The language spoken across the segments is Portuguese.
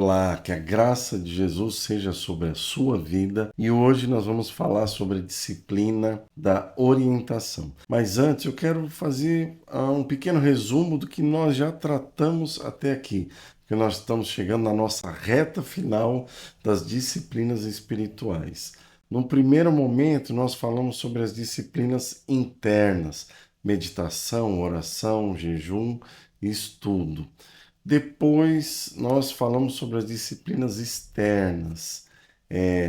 Olá, que a graça de Jesus seja sobre a sua vida e hoje nós vamos falar sobre a disciplina da orientação. Mas antes eu quero fazer um pequeno resumo do que nós já tratamos até aqui, porque nós estamos chegando na nossa reta final das disciplinas espirituais. No primeiro momento nós falamos sobre as disciplinas internas, meditação, oração, jejum e estudo. Depois nós falamos sobre as disciplinas externas,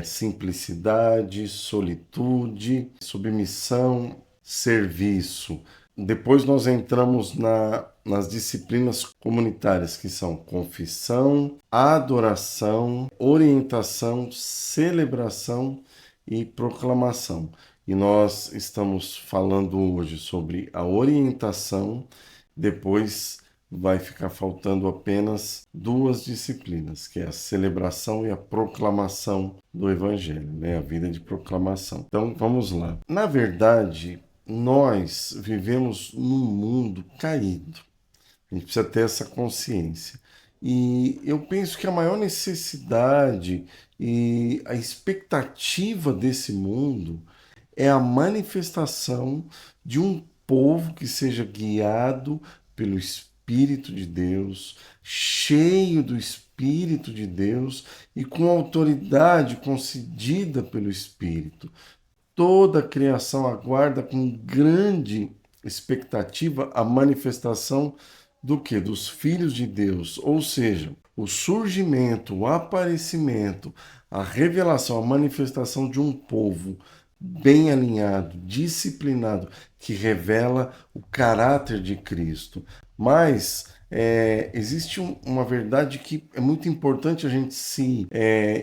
simplicidade, solitude, submissão, serviço. Depois nós entramos nas disciplinas comunitárias, que são confissão, adoração, orientação, celebração e proclamação. E nós estamos falando hoje sobre a orientação, depois vai ficar faltando apenas duas disciplinas, que é a celebração e a proclamação do Evangelho, né? A vida de proclamação. Então, vamos lá. Na verdade, nós vivemos num mundo caído. A gente precisa ter essa consciência. E eu penso que a maior necessidade e a expectativa desse mundo é a manifestação de um povo que seja guiado pelo Espírito de Deus, cheio do Espírito de Deus e com autoridade concedida pelo Espírito. Toda a criação aguarda com grande expectativa a manifestação do que? Dos filhos de Deus, ou seja, o surgimento, o aparecimento, a revelação, a manifestação de um povo bem alinhado, disciplinado, que revela o caráter de Cristo. Mas existe uma verdade que é muito importante a gente se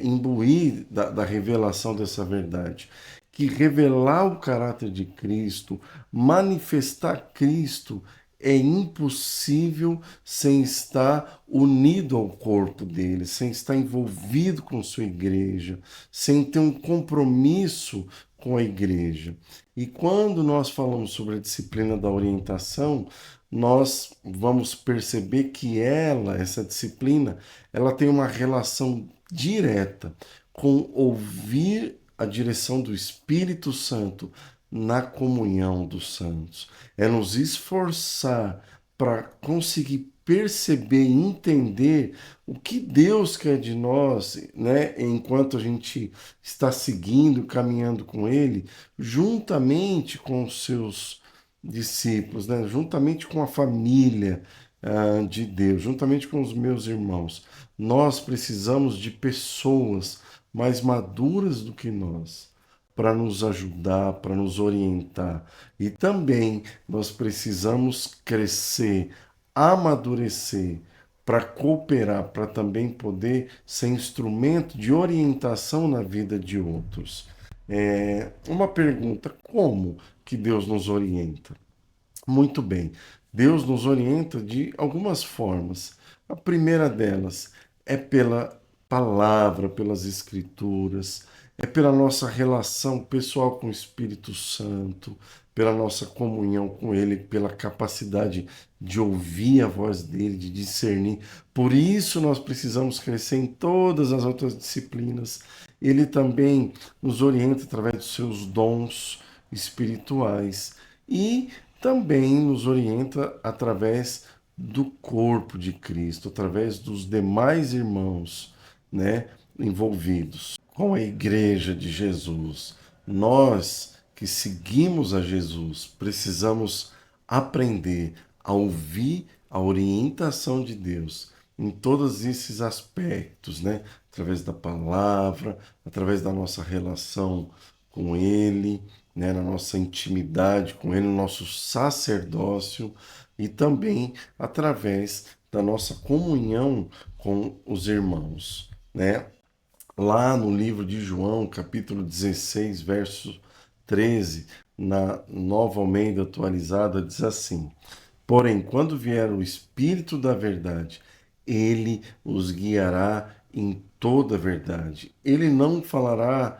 imbuir da revelação dessa verdade. Que revelar o caráter de Cristo, manifestar Cristo, é impossível sem estar unido ao corpo dele, sem estar envolvido com sua igreja, sem ter um compromisso com a igreja. E quando nós falamos sobre a disciplina da orientação, nós vamos perceber que essa disciplina, ela tem uma relação direta com ouvir a direção do Espírito Santo na comunhão dos santos. É nos esforçar para conseguir perceber e entender o que Deus quer de nós, né, enquanto a gente está seguindo, caminhando com Ele, juntamente com os seus discípulos, né, juntamente com a família de Deus, juntamente com os meus irmãos. Nós precisamos de pessoas mais maduras do que nós, para nos ajudar, para nos orientar. E também nós precisamos crescer, amadurecer, para cooperar, para também poder ser instrumento de orientação na vida de outros. Uma pergunta: como que Deus nos orienta? Muito bem, Deus nos orienta de algumas formas. A primeira delas é pela palavra, pelas escrituras, é pela nossa relação pessoal com o Espírito Santo, pela nossa comunhão com Ele, pela capacidade de ouvir a voz dele, de discernir. Por isso nós precisamos crescer em todas as outras disciplinas. Ele também nos orienta através dos seus dons espirituais e também nos orienta através do corpo de Cristo, através dos demais irmãos, né, envolvidos com a igreja de Jesus. Nós que seguimos a Jesus precisamos aprender a ouvir a orientação de Deus em todos esses aspectos, né? Através da palavra, através da nossa relação com Ele, né? Na nossa intimidade com Ele, no nosso sacerdócio e também através da nossa comunhão com os irmãos, né? Lá no livro de João, capítulo 16, verso 13, na Nova Almeida atualizada, diz assim: Porém, quando vier o Espírito da verdade, ele os guiará em toda a verdade. Ele não falará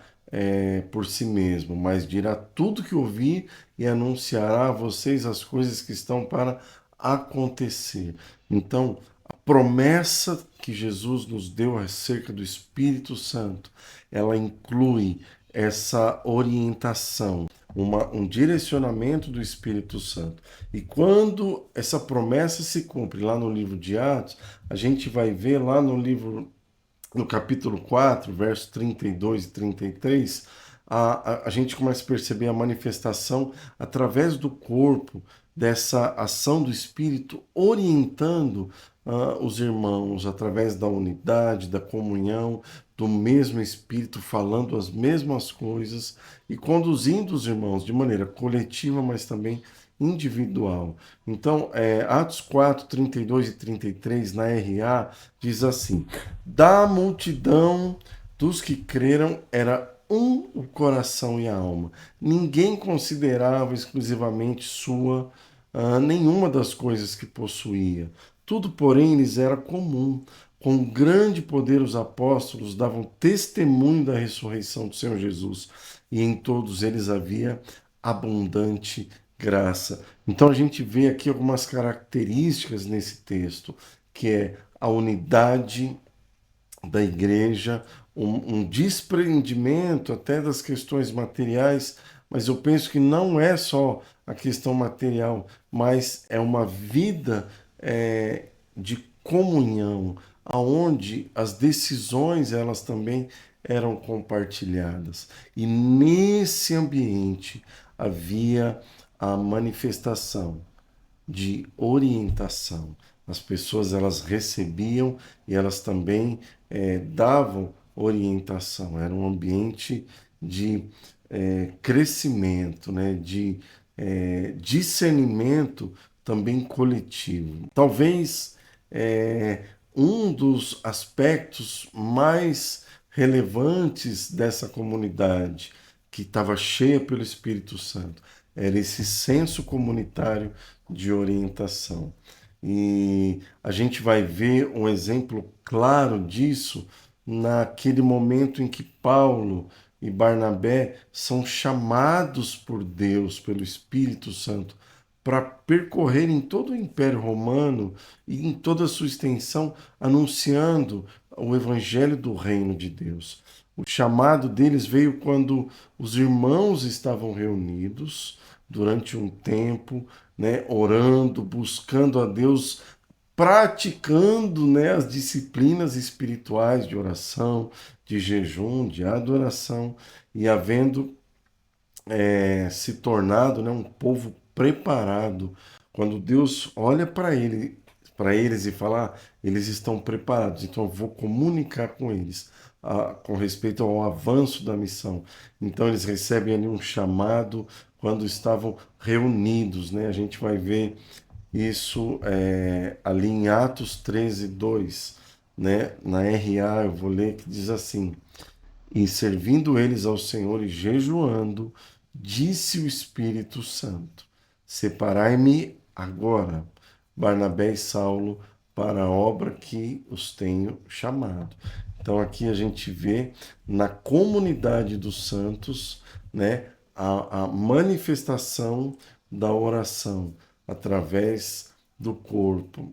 por si mesmo, mas dirá tudo que ouvir e anunciará a vocês as coisas que estão para acontecer. Então, a promessa que Jesus nos deu acerca do Espírito Santo, ela inclui essa orientação, um direcionamento do Espírito Santo. E quando essa promessa se cumpre lá no livro de Atos, a gente vai ver lá no capítulo 4, versos 32 e 33, a gente começa a perceber a manifestação através do corpo dessa ação do Espírito orientando os irmãos através da unidade, da comunhão, do mesmo Espírito, falando as mesmas coisas e conduzindo os irmãos de maneira coletiva, mas também individual. Então, Atos 4, 32 e 33, na RA, diz assim: da multidão dos que creram era um o coração e a alma. Ninguém considerava exclusivamente sua nenhuma das coisas que possuía. Tudo, porém, lhes era comum. Com grande poder os apóstolos davam testemunho da ressurreição do Senhor Jesus, e em todos eles havia abundante graça. Então a gente vê aqui algumas características nesse texto, que é a unidade da igreja, um desprendimento até das questões materiais, mas eu penso que não é só a questão material, mas é uma vida de comunhão, aonde as decisões elas também eram compartilhadas. E nesse ambiente havia a manifestação de orientação. As pessoas elas recebiam e elas também davam orientação. Era um ambiente de crescimento, né? De discernimento também coletivo. Talvez um dos aspectos mais relevantes dessa comunidade que estava cheia pelo Espírito Santo era esse senso comunitário de orientação. E a gente vai ver um exemplo claro disso naquele momento em que Paulo e Barnabé são chamados por Deus, pelo Espírito Santo, para percorrer em todo o Império Romano e em toda a sua extensão, anunciando o Evangelho do Reino de Deus. O chamado deles veio quando os irmãos estavam reunidos durante um tempo, né, orando, buscando a Deus, praticando, né, as disciplinas espirituais de oração, de jejum, de adoração, e havendo se tornado, né, um povo preparado. Quando Deus olha para eles e fala, eles estão preparados, então eu vou comunicar com eles com respeito ao avanço da missão. Então eles recebem ali um chamado quando estavam reunidos, né? A gente vai ver isso ali em Atos 13, 2, né? Na RA eu vou ler que diz assim: e servindo eles ao Senhor e jejuando, disse o Espírito Santo: separai-me agora, Barnabé e Saulo, para a obra que os tenho chamado. Então aqui a gente vê na comunidade dos santos, né, a manifestação da oração através do corpo.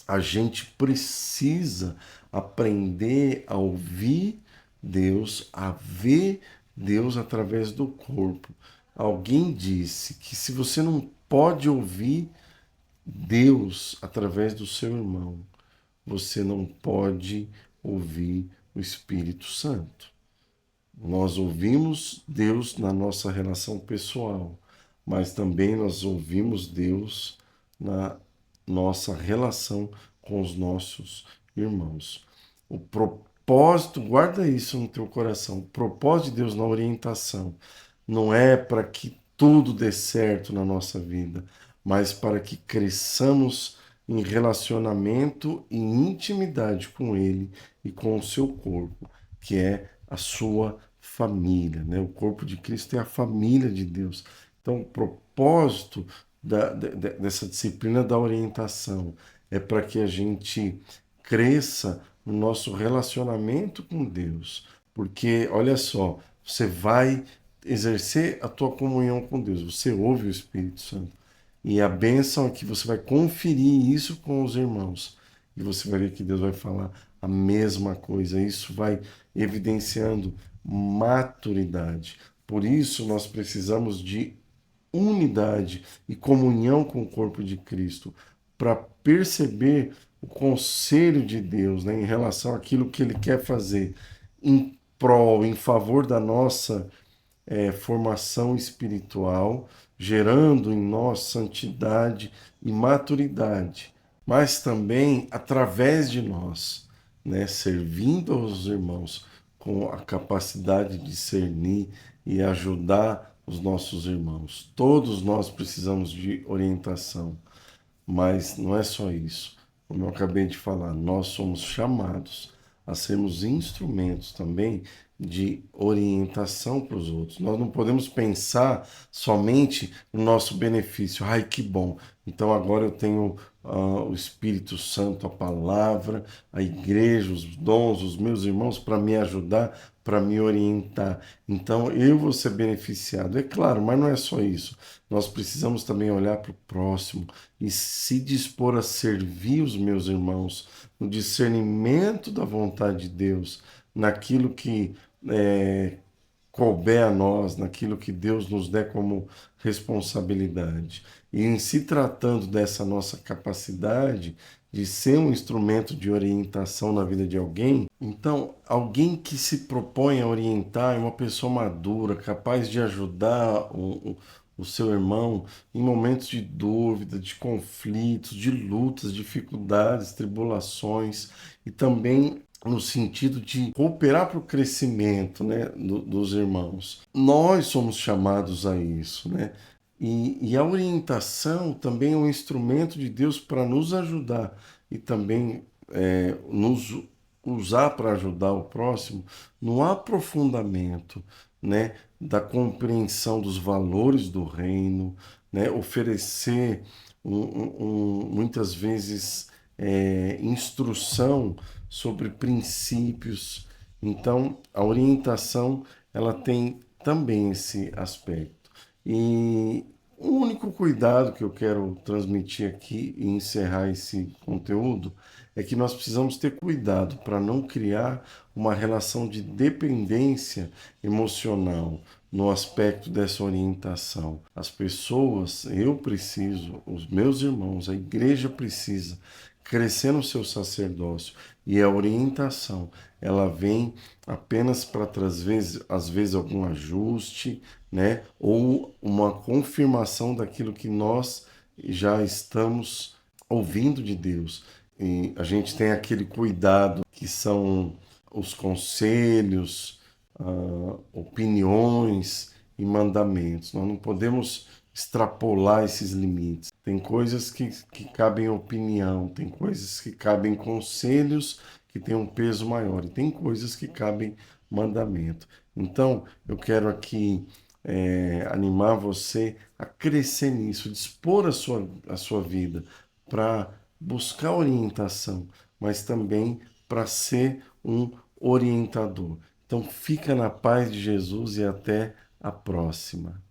A gente precisa aprender a ouvir Deus, a ver Deus através do corpo. Alguém disse que se você não pode ouvir Deus através do seu irmão, você não pode ouvir o Espírito Santo. Nós ouvimos Deus na nossa relação pessoal, mas também nós ouvimos Deus na nossa relação com os nossos irmãos. O propósito, guarda isso no teu coração, o propósito de Deus na orientação não é para que tudo dê certo na nossa vida, mas para que cresçamos em relacionamento e intimidade com Ele e com o seu corpo, que é a sua família, né? O corpo de Cristo é a família de Deus. Então, o propósito dessa disciplina da orientação é para que a gente cresça no nosso relacionamento com Deus. Porque, olha só, você vai exercer a tua comunhão com Deus, você ouve o Espírito Santo. E a bênção é que você vai conferir isso com os irmãos. e você vai ver que Deus vai falar a mesma coisa. Isso vai evidenciando maturidade. Por isso, nós precisamos de unidade e comunhão com o corpo de Cristo para perceber o conselho de Deus, né, em relação àquilo que Ele quer fazer em prol, em favor da nossa formação espiritual, gerando em nós santidade e maturidade, mas também através de nós, né, servindo aos irmãos com a capacidade de discernir e ajudar os nossos irmãos. Todos nós precisamos de orientação, mas não é só isso. Como eu acabei de falar, nós somos chamados a sermos instrumentos também de orientação para os outros. Nós não podemos pensar somente no nosso benefício. Ai, que bom! Então agora eu tenho o Espírito Santo, a palavra, a igreja, os dons, os meus irmãos para me ajudar, para me orientar. Então eu vou ser beneficiado. É claro, mas não é só isso. Nós precisamos também olhar para o próximo e se dispor a servir os meus irmãos no discernimento da vontade de Deus, naquilo que couber a nós, naquilo que Deus nos der como responsabilidade. E em se tratando dessa nossa capacidade de ser um instrumento de orientação na vida de alguém, então alguém que se propõe a orientar é uma pessoa madura, capaz de ajudar o seu irmão em momentos de dúvida, de conflitos, de lutas, dificuldades, tribulações e também no sentido de cooperar para o crescimento, né, dos irmãos. Nós somos chamados a isso, né? E a orientação também é um instrumento de Deus para nos ajudar e também nos usar para ajudar o próximo no aprofundamento, né, da compreensão dos valores do reino, né, oferecer muitas vezes instrução sobre princípios. Então, a orientação ela tem também esse aspecto. E o único cuidado que eu quero transmitir aqui e encerrar esse conteúdo é que nós precisamos ter cuidado para não criar uma relação de dependência emocional no aspecto dessa orientação. As pessoas, eu preciso, os meus irmãos, a igreja precisa crescer no seu sacerdócio e a orientação, ela vem apenas para trazer, às vezes, algum ajuste, né? Ou uma confirmação daquilo que nós já estamos ouvindo de Deus. E a gente tem aquele cuidado que são os conselhos, opiniões e mandamentos. Nós não podemos extrapolar esses limites. Tem coisas que cabem opinião, tem coisas que cabem conselhos que têm um peso maior, e tem coisas que cabem mandamento. Então, eu quero aqui animar você a crescer nisso, dispor a sua vida para buscar orientação, mas também para ser um orientador. Então, fica na paz de Jesus e até a próxima.